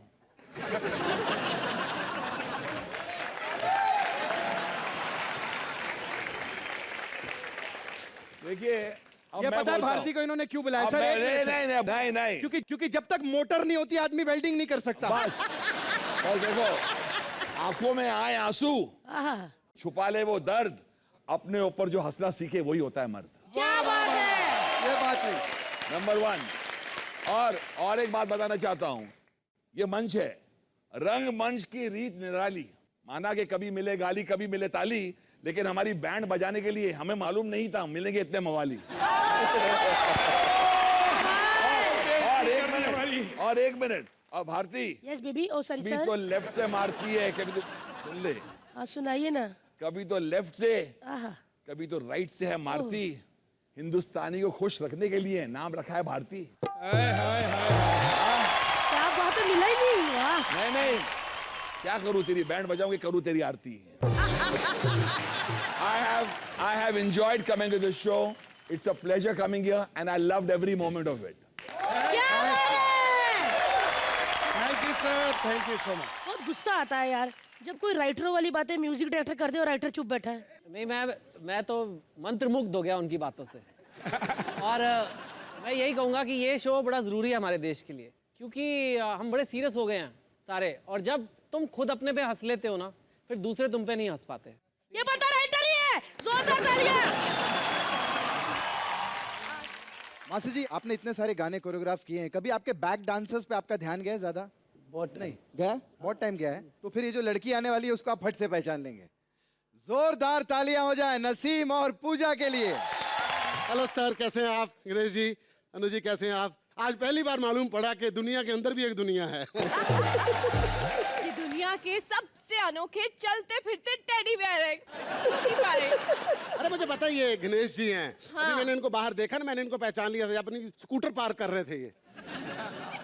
देखिए, अब ये मैं पता है बोलता भारती हूं। को इन्होंने क्यों बुलाया अब सर? मैं- एक मिनट नहीं सर। नहीं नहीं नहीं, क्योंकि जब तक मोटर नहीं होती आदमी वेल्डिंग नहीं कर सकता। बस बस देखो, आंखों में आए आंसू, आहा, छुपा ले वो दर्द, अपने ऊपर जो हंसना सीखे वही होता है मर्द। क्या बात है। ये बात नहीं। नंबर 1। और एक बात बताना चाहता हूं, ये मंच है, रंग मंच की रीत निराली। माना कि कभी मिले गाली कभी मिले ताली, लेकिन हमारी बैंड बजाने के लिए हमें मालूम नहीं था मिलेंगे इतने मवाली। और एक मिनट, और भारती यस बेबी, ओ सॉरी कभी सर। तो लेफ्ट से मारती है, कभी तो सुन ले, हाँ सुनाइए ना। कभी तो लेफ्ट से आहा, कभी तो राइट से है मारती। हिंदुस्तानी को खुश रखने के लिए नाम रखा है भारती। क्या बात है, मिला ही नहीं। वाह, नहीं, क्या करूं, तेरी बैंड बजाऊंगी, करूं तेरी आरती। I have enjoyed coming to this show. It's a pleasure coming here, and I loved every moment of it. क्या बात है। Thank you sir, thank you so much. बहुत गुस्सा आता है यार जब कोई राइटरों वाली बातें म्यूजिक डायरेक्टर कर दे और राइटर चुप बैठा है। नहीं, मैं तो मंत्रमुग्ध हो गया उनकी बातों से। और मैं यही कहूँगा कि ये शो बड़ा ज़रूरी है हमारे देश के लिए, क्योंकि हम बड़े सीरियस हो गए हैं सारे, और जब तुम खुद अपने पे हंस लेते हो ना, फिर दूसरे तुम पे नहीं हंस पाते। ये बता राइटर ही है, जोरदार तालियां। मास्टर जी, आपने इतने सारे गाने कोरियोग्राफ किए हैं, कभी आपके बैक डांसर्स पे आपका ध्यान गया है ज्यादा? बहुत नहीं गया, बहुत टाइम गया है। तो फिर ये जो लड़की आने वाली है उसको आप फट से पहचान लेंगे। जोरदार तालियां हो जाए नसीम और पूजा के लिए। हेलो सर, कैसे हैं आप? गणेश जी, अनु जी, कैसे हैं आप? आज पहली बार मालूम पड़ा कि दुनिया के अंदर भी एक दुनिया है। ये दुनिया के सबसे अनोखे चलते फिरते टेडी बेयर है। अरे मुझे पता ही है गणेश जी हैं। हाँ। अभी मैंने इनको बाहर देखा ना, मैंने इनको पहचान लिया था, अपनी स्कूटर पार्क कर रहे थे ये।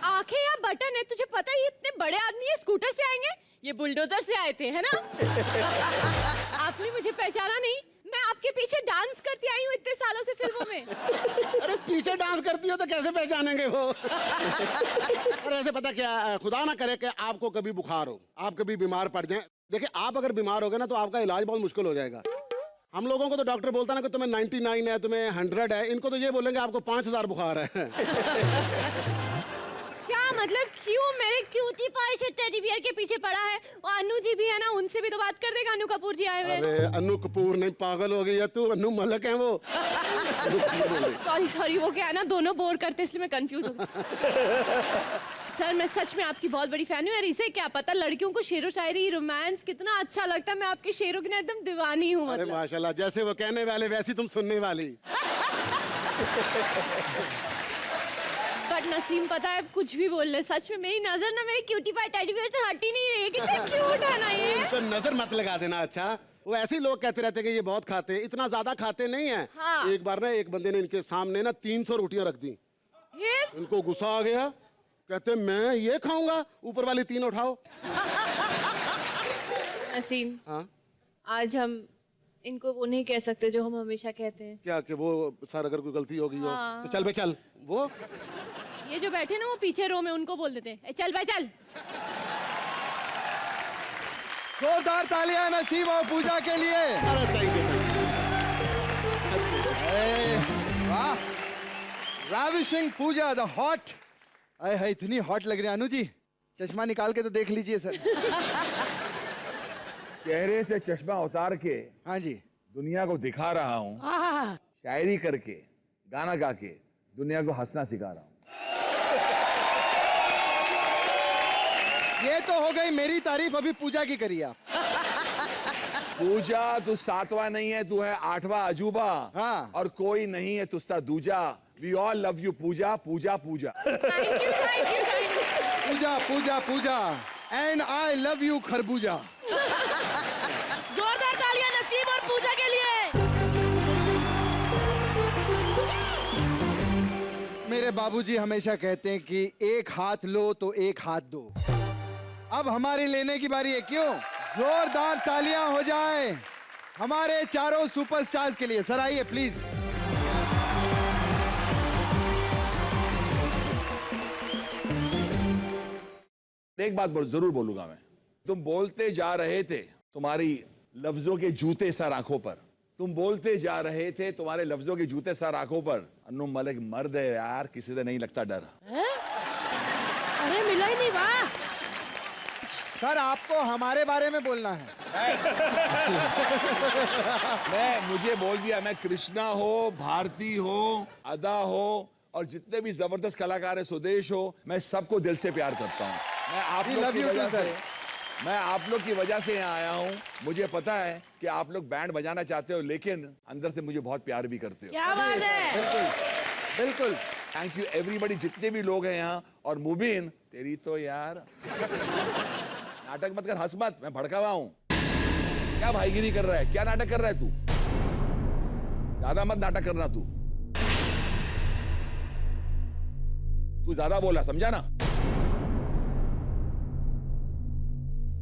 आंखें या बटन है, तुझे पता है ये इतने बड़े आदमी ये स्कूटर से आएंगे? ये बुलडोजर से आए थे, है ना? आपने मुझे पहचाना नहीं? मैं आपके पीछे डांस करती आई हूँ इतने सालों से फिल्मों में। अरे पीछे डांस करती हो तो कैसे पहचानेंगे वो? और ऐसे पता क्या, खुदा ना करे कि आपको कभी बुखार हो, आप कभी बीमार पड़ जाएं। देखिए, आप अगर बीमार हो गए ना तो आपका इलाज बहुत मुश्किल हो जाएगा। हम लोगों को तो डॉक्टर बोलता ना कि तुम्हें 99 है, तुम्हें 100 है, इनको तो ये बोलेंगे आपको 5000 बुखार है। क्या मतलब, क्यों मेरे क्यूटी पाई से टेडी बियर के पीछे पड़ा है? और अनु जी भी है ना, उनसे भी तो बात कर देगा। अनु कपूर जी आए हुए हैं। अरे अनु कपूर नहीं, पागल हो गई है तू? अनु मलक है वो। सॉरी, वो क्या है ना, दोनों बोर करते इसलिए मैं कंफ्यूज हो गई। सर, मैं सच में आपकी बहुत बड़ी फैन हूँ यार। इसे क्या पता, लड़कियों को शेरो शायरी, रोमांस कितना अच्छा लगता है। मैं आपके शेरों की ना एकदम दीवानी हूँ। अरे मतलब माशाल्लाह, जैसे वो कहने वाले वैसी तुम सुनने वाली। बट नसीम, पता है कुछ भी बोल ले, सच में मेरी नजर ना मेरी क्यूटी पाई टेडी बियर से हट ही नहीं रही। कितना क्यूट है ना ये। तो नजर मत लगा देना। अच्छा, वो ऐसे ही लोग कहते रहते हैं कि ये बहुत खाते हैं, इतना ज्यादा खाते नहीं है। हाँ। एक बार ना एक बंदे ने इनके सामने ना 300 रोटियां रख दी। फिर इनको गुस्सा आ गया, कहते मैं ये खाऊंगा, ऊपर वाली 3 उठाओ। नसीम, हाँ आज हम इनको वो नहीं कह सकते जो हम हमेशा कहते हैं। क्या कि वो सर अगर कोई गलती हो गई हो हाँ। तो चल बे चल। वो ये जो बैठे ना वो पीछे रो में, उनको बोल देते हैं "ए, चल भाई चल"। जोरदार तालियां नसीम और पूजा के लिए। अरे थैंक यू। वाह, राविशिंग पूजा द हॉट। अरे इतनी हॉट लग रही है। अनु जी चश्मा निकाल के तो देख लीजिए सर। चेहरे से चश्मा उतार के हाँ जी। दुनिया को दिखा रहा हूँ, आहा, शायरी करके गाना गा के दुनिया को हंसना सिखा रहा हूँ। ये तो हो गई मेरी तारीफ, अभी पूजा की करिए आप। पूजा तू 7वां नहीं है, तू है 8वां अजूबा। हाँ। और कोई नहीं है तुझसा दूजा। We all love you Pooja Pooja Pooja. Pooja Pooja Pooja and I love you खरबूजा। जोरदार तालियां नसीम और पूजा के लिए। मेरे बाबूजी हमेशा कहते हैं कि एक हाथ लो तो एक हाथ दो। अब हमारी लेने की बारी है, क्यों? जोरदार तालियां हो जाए हमारे चारों सुपरस्टार्स के लिए। सर आइए प्लीज। एक बात जरूर बोलूंगा मैं। तुम बोलते जा रहे थे, तुम्हारी लफ्जों के जूते सर आंखों पर। तुम बोलते जा रहे थे, तुम्हारे लफ्जों के जूते सर आंखों पर। अन्नू मलिक मर्द है यार, किसी से नहीं लगता डर। अरे मिला ही नहीं। वाह सर आपको हमारे बारे में बोलना है। मुझे बोल दिया। मैं कृष्णा हो, भारती हो, अदा हो और जितने भी जबरदस्त कलाकार है, सुदेश हो, मैं सबको दिल से प्यार करता हूँ। मैं आप लोग की वजह से यहाँ आया हूँ। मुझे पता है कि आप लोग बैंड बजाना चाहते हो, लेकिन अंदर से मुझे बहुत प्यार भी करते हो। क्या बात है। बिल्कुल बिल्कुल। थैंक यू एवरीबॉडी, जितने भी लोग हैं यहाँ। और मुबीन तेरी तो यार नाटक मत कर, हंस मत, मैं भड़का हुआ हूँ। क्या भाईगिरी कर रहा है? क्या नाटक कर रहा है तू? ज्यादा मत नाटक करना तू ज्यादा बोला, समझा ना?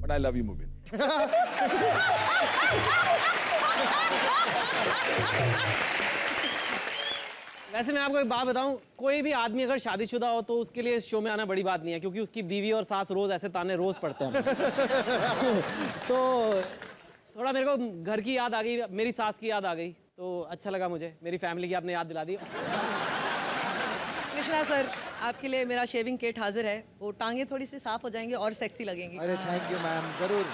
बट आई लव यू मुबीन। वैसे मैं आपको एक बात बताऊं, कोई भी आदमी अगर शादीशुदा हो तो उसके लिए इस शो में आना बड़ी बात नहीं है, क्योंकि उसकी बीवी और सास रोज ऐसे ताने रोज पड़ते हैं। तो थोड़ा मेरे को घर की याद आ गई, मेरी सास की याद आ गई, तो अच्छा लगा मुझे। मेरी फैमिली की आपने याद दिला दी। कृष्णा सर, आपके लिए मेरा शेविंग किट हाजिर है। वो टांगे थोड़ी सी साफ हो जाएंगी और सेक्सी लगेंगी। अरे थैंक यू मैम, जरूर।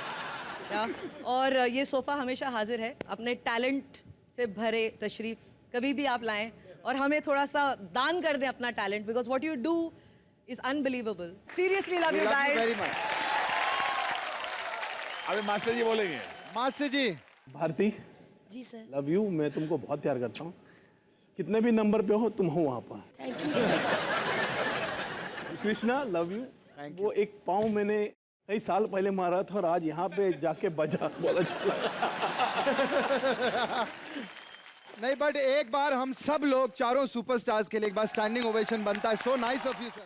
या और ये सोफा हमेशा हाजिर है। अपने टैलेंट से भरे तशरीफ कभी भी आप लाएं और हमें थोड़ा सा दान कर दें अपना talent, because what you do is unbelievable. Seriously love you guys. Very much. अभी मास्टर जी बोलेंगे। Master ji. Bharti ji sir. Love you. मैं तुमको बहुत प्यार करता हूँ। कितने भी नंबर पे हो तुम हो वहाँ पर। Thank you sir. Krishna love you. वो एक पाँव मैंने कई साल पहले मारा था और आज यहाँ पे जाके बजा, बहुत अच्छा लगा। नहीं बट एक बार हम सब लोग चारों सुपरस्टार्स के लिए एक बार स्टैंडिंग ओवेशन बनता है। So nice of you sir.